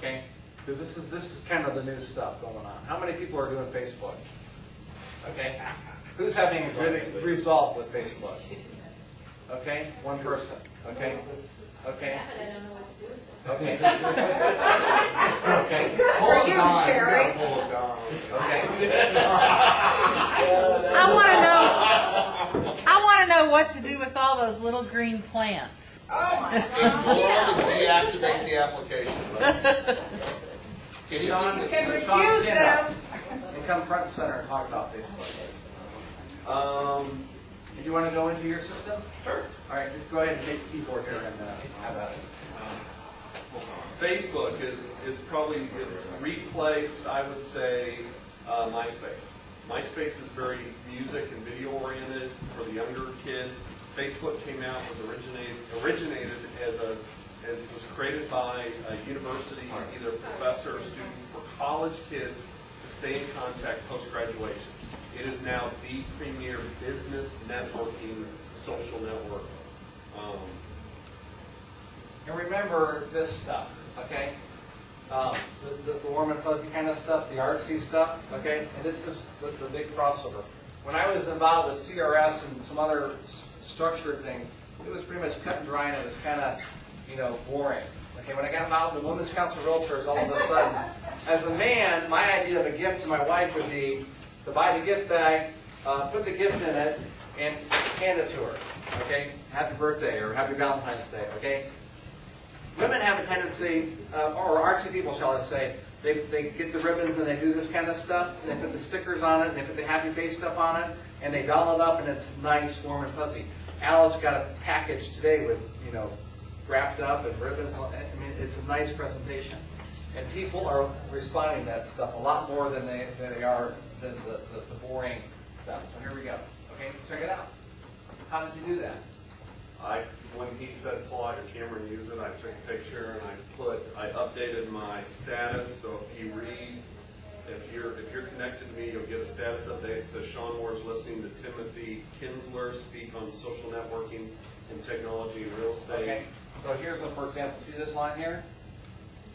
okay? Because this is kind of the new stuff going on. How many people are doing Facebook? Okay, who's having a good result with Facebook? Okay, one person. Okay, okay. Yeah, but I don't know what to do with it. Okay. Okay. For you, Sherry. Okay. I want to know what to do with all those little green plants. Oh my Ignore God. and deactivate the application. Sean, You can Sean, refuse stand up them. and come front and center and talk about Facebook. Do you want to go into your system? Sure. All right, just go ahead and take the keyboard here and how about it? Facebook is probably, it's replaced, I would say, MySpace. MySpace is very music and video oriented for the younger kids. Facebook came out, was originated as it was created by a university, either a professor or student, for college kids to stay in contact post-graduation. It is now the premier business networking social network. And remember this stuff, okay? The warm and fuzzy kind of stuff, the artsy stuff, okay? And this is the big crossover. When I was involved with CRS and some other structured things, it was pretty much cut and dry, and it was kind of, boring. Okay, when I got involved in Women's Council of Realtors, all of a sudden, as a man, my idea of a gift to my wife would be to buy the gift bag, put the gift in it, and hand it to her. Okay, happy birthday or happy Valentine's Day. Okay. Women have a tendency, or artsy people, shall I say, they get the ribbons and they do this kind of stuff, and they put the stickers on it, and they put the happy face stuff on it, and they doll it up, and it's nice, warm, and fuzzy. Alice got a package today with, wrapped up and ribbons. I mean, it's a nice presentation. And people are responding to that stuff a lot more than they are than the boring stuff. So here we go. Okay, check it out. How did you do that? When he said pull out your camera and use it, I took a picture and I updated my status. So if you read, if you're connected to me, you'll get a status update. It says Sean Ward's listening to Timothy Kinzler speak on social networking and technology and real estate. Okay. So here's for example. See this line here?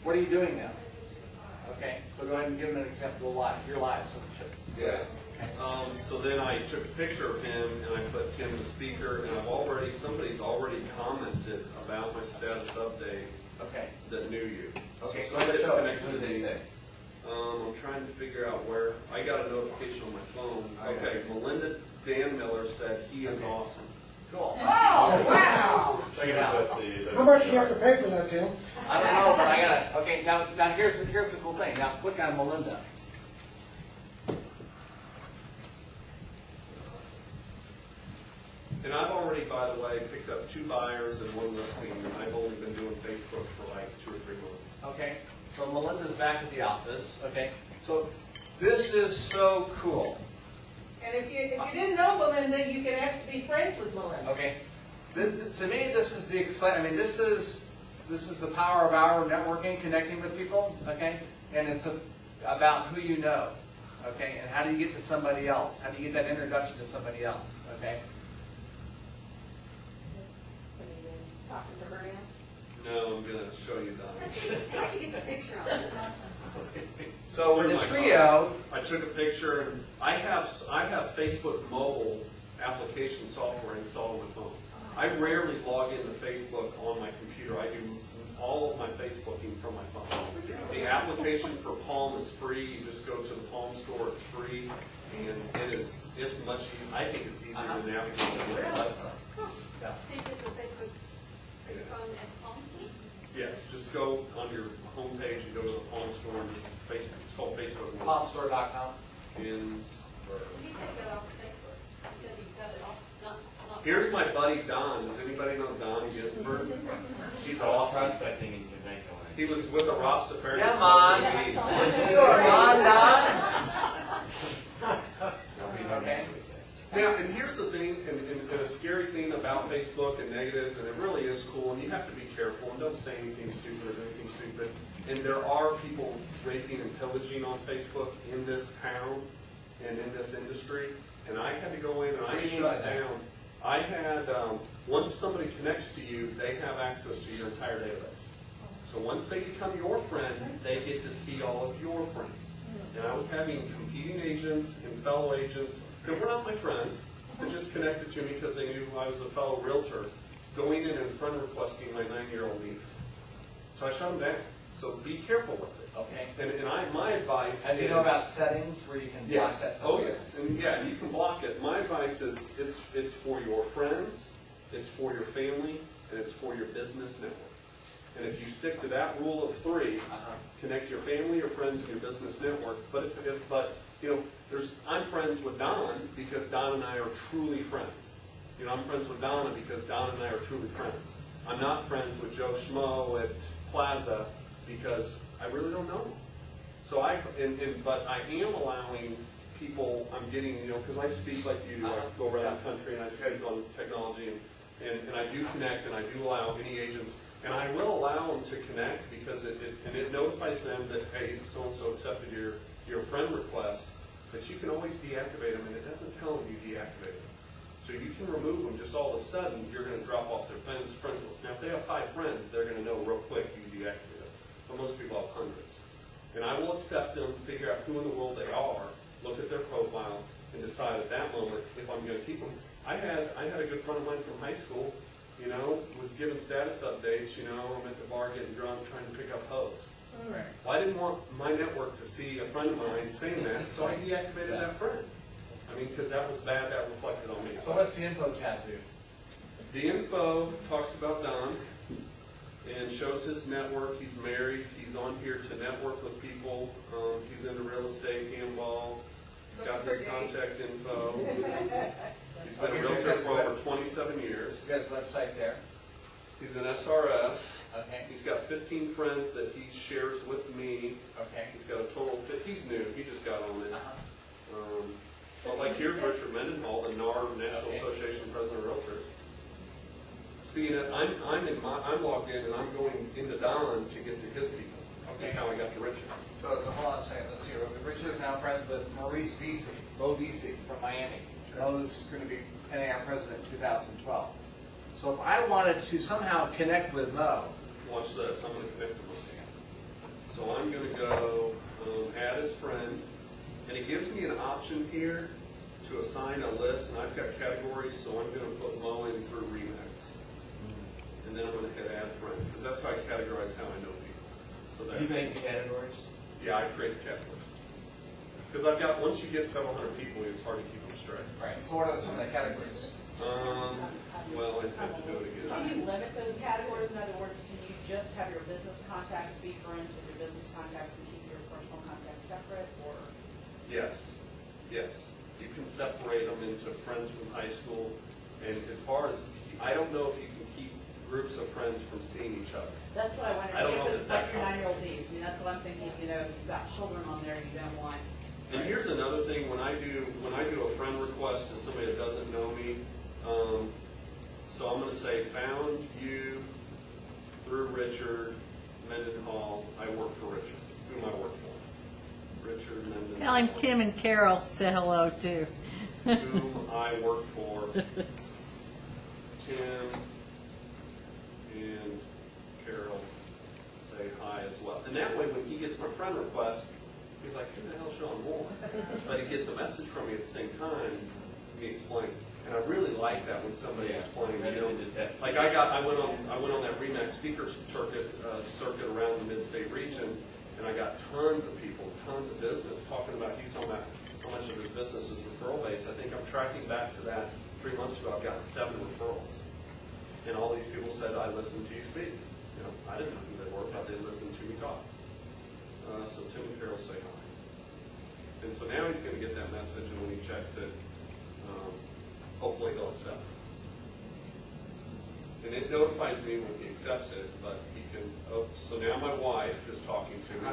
What are you doing now? Okay. So go ahead and give him an example. You're live. So Yeah. So then I took a picture of him and I put Tim the speaker, and somebody's already commented about my status update okay. that knew you. Okay. So somebody's show us. connected What to did they me. say? I'm trying to figure out where I got a notification on my phone. Okay. Okay, Melinda Dan Miller said he is awesome. Cool. Oh, wow. Check it out. How much do you have to pay for that, Tim? I don't know, but I gotta. Okay. Now here's the cool thing. Now click on Melinda. And I've already, by the way, picked up 2 buyers and 1 listing, and I've only been doing Facebook for like 2 or 3 months. Okay, so Melinda's back at the office. Okay, so this is so cool. And if you didn't know Melinda, you could ask to be friends with Melinda. Okay, to me, this is the exciting. I mean, this is the power of our networking, connecting with people. Okay, and it's about who you know. Okay, and how do you get to somebody else? How do you get that introduction to somebody else? Okay. Talking to her now. No, I'm going to show you that. How'd you get the picture on it? So with the trio, I took a picture, and I have Facebook mobile application software installed on my phone. I rarely log into Facebook on my computer. I do all of my Facebooking from my phone. The application for Palm is free. You just go to the Palm store. It's free, and it's much easier. I think it's easier to navigate than the website. yeah. So you did the Facebook for your phone at home screen? Yes, just go on your homepage and go to the Palm store and just Facebook. It's called Facebook. Palmstore.com. And Well, he said get off of Facebook. He said you got it off. Not here's my buddy Don. Does anybody know Don Ginsberg? He's awesome. Prospecting in Jamaica. He was with the Rastafarians. Come on. Yeah, I saw that. You are on, Don. Okay. Now, and here's the thing, and a scary thing about Facebook and negatives, and it really is cool, and you have to be careful, and don't say anything stupid or do anything stupid. And there are people raping and pillaging on Facebook in this town and in this industry, and I had to go in and I shut down. I had, once somebody connects to you, they have access to your entire database. So once they become your friend, they get to see all of your friends. And I was having competing agents and fellow agents that were not my friends, that just connected to me because they knew I was a fellow realtor, going in and friend requesting my 9-year-old niece. So I shut them down. So be careful with it. Okay. My advice And is... you know about settings where you can block that Yes. stuff? Oh, yes. And yeah, you can block it. My advice is it's for your friends, it's for your family, and it's for your business network. And if you stick to that rule of 3, connect your family, your friends, and your business network. But I'm friends with Don because Don and I are truly friends. I'm friends with Donna because Don and I are truly friends. I'm not friends with Joe Schmo at Plaza because I really don't know him. So but I am allowing people, I'm getting, because I speak like you do, I go around the country and I speak on technology and I do connect and I do allow any agents, and I will allow them to connect because it notifies them that, hey, so-and-so accepted your friend request, but you can always deactivate them and it doesn't tell them you deactivated them. So you can remove them just all of a sudden, you're going to drop off their friends list. Now if they have 5 friends, they're going to know real quick you deactivate them. But most people have hundreds. And I will accept them, figure out who in the world they are, look at their profile, and decide at that moment if I'm going to keep them. I had a good friend of mine from high school, was giving status updates, I'm at the bar getting drunk trying to pick up hoes. Right. Well, I didn't want my network to see a friend of mine saying that, so I deactivated that friend. Because that was bad, that reflected on me. So what's the info tab do? The info talks about Don and shows his network. He's married. He's on here to network with people. He's into real estate, handball. He's got his contact info. He's been a realtor for over 27 years. You guys' website there. He's an SRS. Okay. He's got 15 friends that he shares with me. Okay. He's got a total of 50. He's new. He just got on it. Well, like here's Richard Mendenhall, the NAR, National Association of President of Realtors. See, I'm logged in and I'm going into Don to get to his people. That's how I got to Richard. So hold on a second. Let's see. Richard is now friends with Maurice Vesey, Bo Vesey from Miami. Bo's going to be pending our president in 2012. So if I wanted to somehow connect with Mo, Watch this. I'm going to connect them with him. So I'm going to go add his friend. And it gives me an option here to assign a list, and I've got categories, so I'm going to put Mo in through Remax. And then I'm going to hit add friend, because that's how I categorize how I know people. So that, you make the categories. yeah, I create the categories. Because once you get several hundred people, it's hard to keep them straight. Right. So what are some of the categories? Well, I'd have to do it again. Can you limit those categories? In other words, can you just have your business contacts be friends with your business contacts and keep your personal contacts separate, or? Yes, yes. You can separate them into friends from high school, and as far as, I don't know if you can keep groups of friends from seeing each other. That's what I wondered. I don't know If if this is it's that like your common. 9-year-old niece, that's what I'm thinking, you've got children on there you don't want. And here's another thing, when I do a friend request to somebody that doesn't know me, so I'm going to say, found you through Richard Mendenhall. I work for Richard. Whom I work for? Richard Mendenhall. Tell him Tim and Carol said hello too. Whom I work for. Tim and Carol say hi as well. And that way, when he gets my friend request, he's like, who the hell's Sean Moore? But he gets a message from me at the same time, and he explains. And I really like that when somebody explains, like I went on that Remax speaker circuit around the mid-state region, and I got tons of people, tons of business he's talking about how much of his business is referral based. I think I'm tracking back to that 3 months ago. I've gotten 7 referrals. And all these people said, I listened to you speak. I didn't know who they were, but they listened to me talk. So Tim and Carol say hi. And so now he's going to get that message, and when he checks it, hopefully he'll accept it. And it notifies me when he accepts it, but he can, so now my wife is talking to me.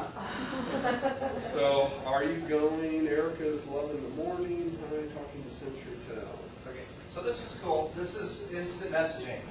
So, are you going? Erica's love in the morning. Hi, talking to Century Tel. Okay. So this is cool. This is instant messaging.